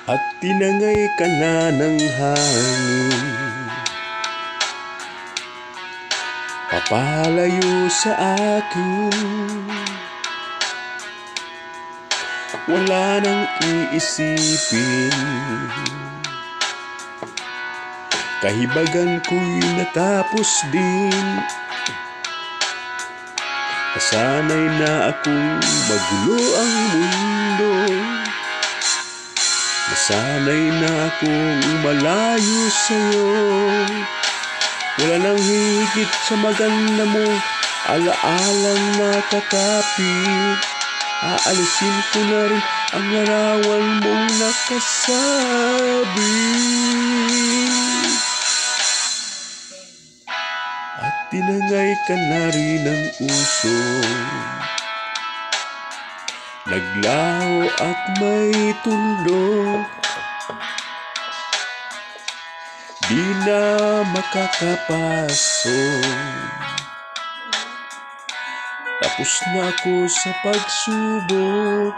at tinangay ka na ng hangin, papalayo sa akin. Wala nang iisipin, kahibagan ko'y natapos din. Nasanay na akong magulo ang mundo, nasanay na akong malayo sa'yo. Wala nang higit sa maganda mo, alaalang nakakapit. Aalisin ko na rin ang larawan mong nakasabi, at tinangay ka na rin ng uso. Naglaho at may tuldok, di na makakapasok. Tapos na ako sa pagsubok,